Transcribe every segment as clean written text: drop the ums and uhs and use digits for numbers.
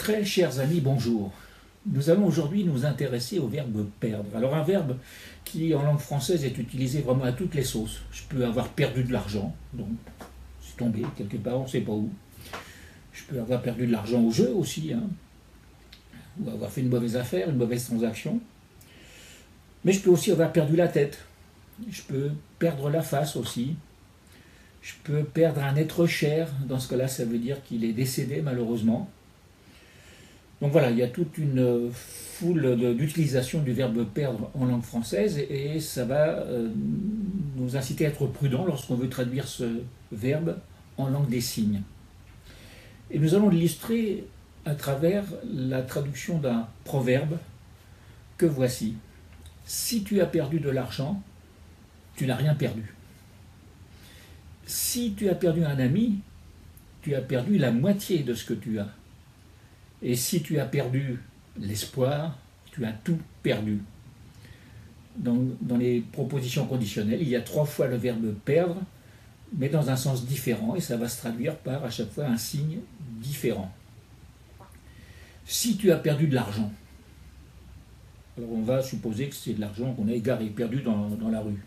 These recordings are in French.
Très chers amis, bonjour. Nous allons aujourd'hui nous intéresser au verbe perdre. Alors un verbe qui en langue française est utilisé vraiment à toutes les sauces. Je peux avoir perdu de l'argent, donc c'est tombé quelque part, on ne sait pas où. Je peux avoir perdu de l'argent au jeu aussi, hein, ou avoir fait une mauvaise affaire, une mauvaise transaction. Mais je peux aussi avoir perdu la tête. Je peux perdre la face aussi. Je peux perdre un être cher. Dans ce cas-là, ça veut dire qu'il est décédé malheureusement. Donc voilà, il y a toute une foule d'utilisation du verbe perdre en langue française et ça va nous inciter à être prudents lorsqu'on veut traduire ce verbe en langue des signes. Et nous allons l'illustrer à travers la traduction d'un proverbe que voici. Si tu as perdu de l'argent, tu n'as rien perdu. Si tu as perdu un ami, tu as perdu la moitié de ce que tu as. Et si tu as perdu l'espoir, tu as tout perdu. Dans les propositions conditionnelles, il y a 3 fois le verbe perdre, mais dans un sens différent, et ça va se traduire par à chaque fois un signe différent. Si tu as perdu de l'argent, alors on va supposer que c'est de l'argent qu'on a égaré, perdu dans la rue.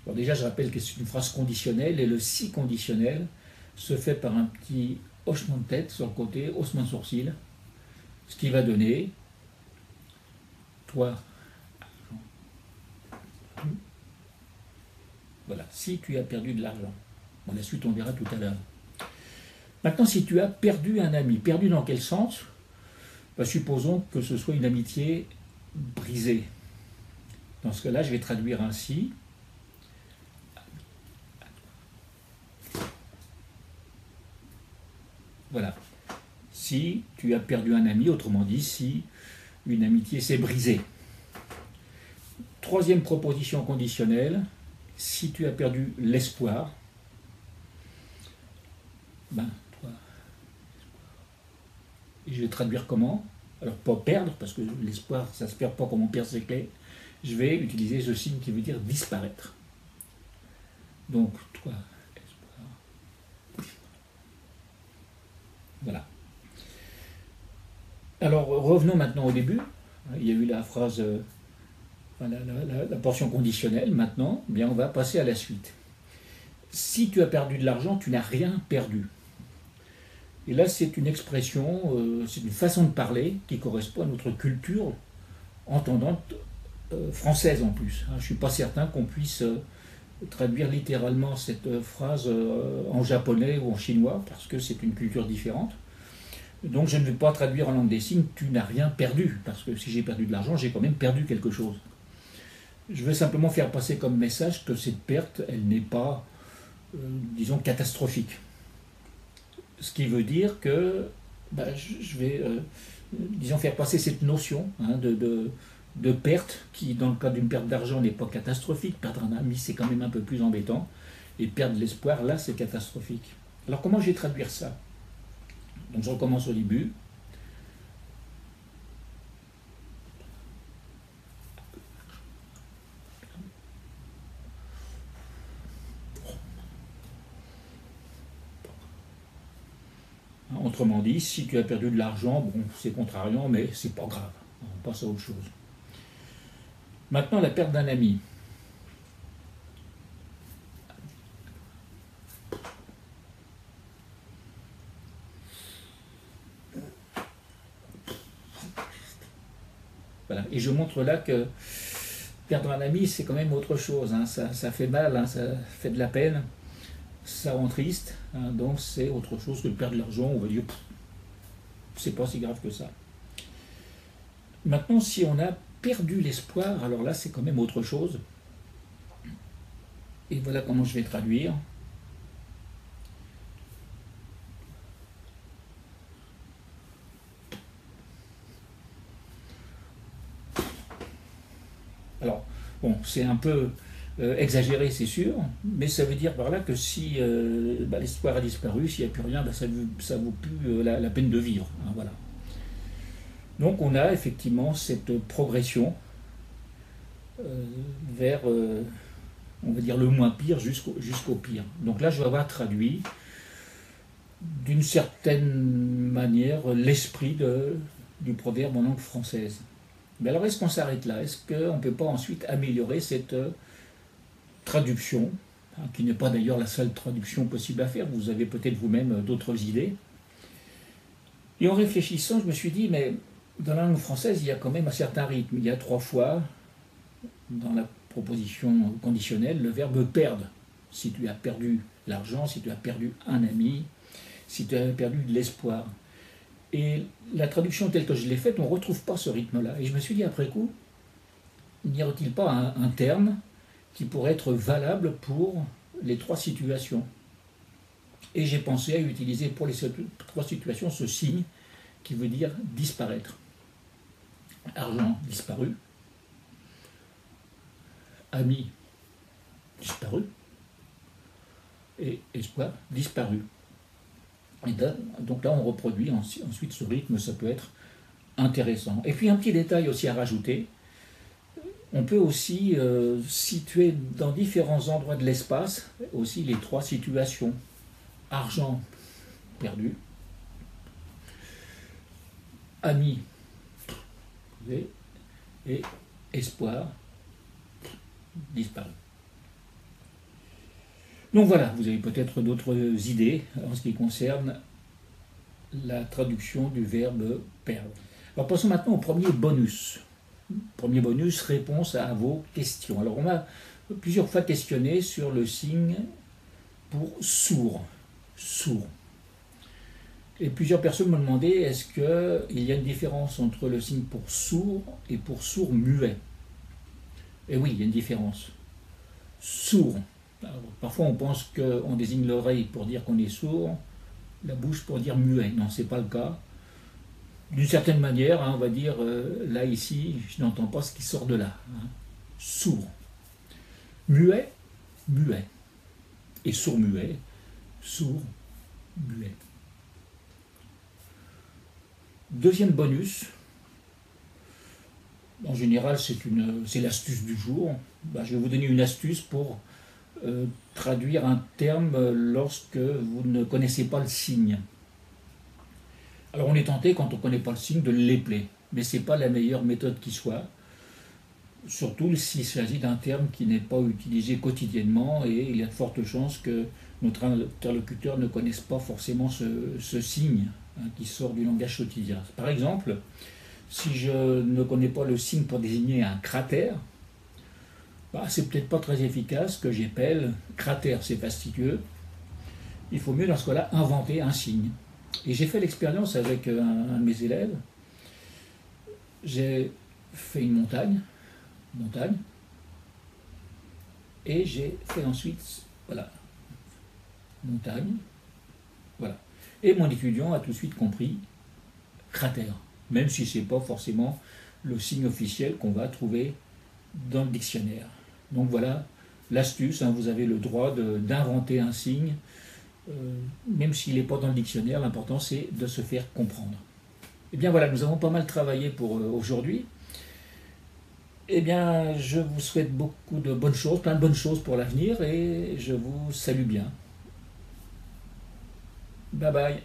Alors déjà, je rappelle que c'est une phrase conditionnelle, et le si conditionnel se fait par un petit hochement de tête sur le côté, haussement de sourcil, ce qui va donner toi. Voilà, si tu as perdu de l'argent. Bon, la suite, on verra tout à l'heure. Maintenant, si tu as perdu un ami, perdu dans quel sens? Supposons que ce soit une amitié brisée. Dans ce cas-là, je vais traduire ainsi. Voilà. Si tu as perdu un ami, autrement dit, si une amitié s'est brisée. 3e proposition conditionnelle, si tu as perdu l'espoir, toi. Et je vais traduire comment? Alors, pas perdre, parce que l'espoir, ça ne se perd pas comme on perd ses clés. Je vais utiliser ce signe qui veut dire disparaître. Donc, toi, espoir. Voilà. Alors, revenons maintenant au début. Il y a eu la phrase, la portion conditionnelle. Maintenant, bien, on va passer à la suite. Si tu as perdu de l'argent, tu n'as rien perdu. Et là, c'est une expression, c'est une façon de parler qui correspond à notre culture entendante française en plus. Je ne suis pas certain qu'on puisse traduire littéralement cette phrase en japonais ou en chinois, parce que c'est une culture différente. Donc je ne vais pas traduire en langue des signes « tu n'as rien perdu », parce que si j'ai perdu de l'argent, j'ai quand même perdu quelque chose. Je veux simplement faire passer comme message que cette perte, elle n'est pas, disons, catastrophique. Ce qui veut dire que je vais, disons, faire passer cette notion de perte, qui dans le cas d'une perte d'argent n'est pas catastrophique. Perdre un ami, c'est quand même un peu plus embêtant. Et perdre l'espoir, là, c'est catastrophique. Alors comment je vais traduire ça? Donc je recommence au début. Autrement dit, si tu as perdu de l'argent, bon, c'est contrariant, mais c'est pas grave. On passe à autre chose. Maintenant, la perte d'un ami. Voilà. Et je montre là que perdre un ami, c'est quand même autre chose. Hein. Ça fait mal, hein, ça fait de la peine, ça rend triste. Hein. Donc c'est autre chose que de perdre de l'argent. On va dire, c'est pas si grave que ça. Maintenant, si on a perdu l'espoir, alors là, c'est quand même autre chose. Et voilà comment je vais traduire. Alors, bon, c'est un peu exagéré, c'est sûr, mais ça veut dire par là que si l'espoir a disparu, s'il n'y a plus rien, ça ne vaut plus la peine de vivre. Hein, voilà. Donc on a effectivement cette progression vers, on va dire, le moins pire jusqu'au pire. Donc là, je vais avoir traduit d'une certaine manière l'esprit du proverbe en langue française. Mais alors est-ce qu'on s'arrête là? Est-ce qu'on ne peut pas ensuite améliorer cette traduction, hein, qui n'est pas d'ailleurs la seule traduction possible à faire, vous avez peut-être vous-même d'autres idées. Et en réfléchissant, je me suis dit, mais dans la langue française, il y a quand même un certain rythme. Il y a 3 fois, dans la proposition conditionnelle, le verbe perdre. Si tu as perdu l'argent, si tu as perdu un ami, si tu as perdu de l'espoir. Et la traduction telle que je l'ai faite, on ne retrouve pas ce rythme-là. Et je me suis dit après coup, n'y aurait-il pas un terme qui pourrait être valable pour les 3 situations? Et j'ai pensé à utiliser pour les 3 situations ce signe qui veut dire disparaître. Argent disparu, ami disparu, et espoir disparu. Et là, donc là, on reproduit ensuite ce rythme, ça peut être intéressant. Et puis un petit détail aussi à rajouter, on peut aussi situer dans différents endroits de l'espace aussi les 3 situations. Argent perdu, ami et espoir disparu. Donc voilà, vous avez peut-être d'autres idées en ce qui concerne la traduction du verbe perdre. Alors passons maintenant au premier bonus. Premier bonus, réponse à vos questions. Alors on m'a plusieurs fois questionné sur le signe pour sourd. Sourd. Et plusieurs personnes me demandaient est-ce qu'il y a une différence entre le signe pour sourd et pour sourd muet? Et oui, il y a une différence. Sourd. Alors, parfois on pense qu'on désigne l'oreille pour dire qu'on est sourd, la bouche pour dire muet. Non, ce n'est pas le cas. D'une certaine manière, hein, on va dire, là, ici, je n'entends pas ce qui sort de là. Hein. Sourd. Muet, muet. Et sourd-muet, sourd, muet. Deuxième bonus, en général c'est l'astuce du jour. Ben, je vais vous donner une astuce pour traduire un terme lorsque vous ne connaissez pas le signe. Alors on est tenté quand on ne connaît pas le signe de l'épeler, mais ce n'est pas la meilleure méthode qui soit, surtout s'il s'agit d'un terme qui n'est pas utilisé quotidiennement et il y a de fortes chances que notre interlocuteur ne connaisse pas forcément ce signe, hein, qui sort du langage quotidien. Par exemple, si je ne connais pas le signe pour désigner un cratère, bah, c'est peut-être pas très efficace que j'appelle cratère, c'est fastidieux. Il faut mieux dans ce cas-là inventer un signe. Et j'ai fait l'expérience avec un de mes élèves. J'ai fait une montagne, et j'ai fait ensuite, voilà, montagne, voilà. Et mon étudiant a tout de suite compris cratère, même si ce n'est pas forcément le signe officiel qu'on va trouver dans le dictionnaire. Donc voilà l'astuce, hein, vous avez le droit d'inventer un signe, même s'il n'est pas dans le dictionnaire, l'important c'est de se faire comprendre. Et bien voilà, nous avons pas mal travaillé pour aujourd'hui. Eh bien, je vous souhaite beaucoup de bonnes choses, plein de bonnes choses pour l'avenir et je vous salue bien. Bye bye.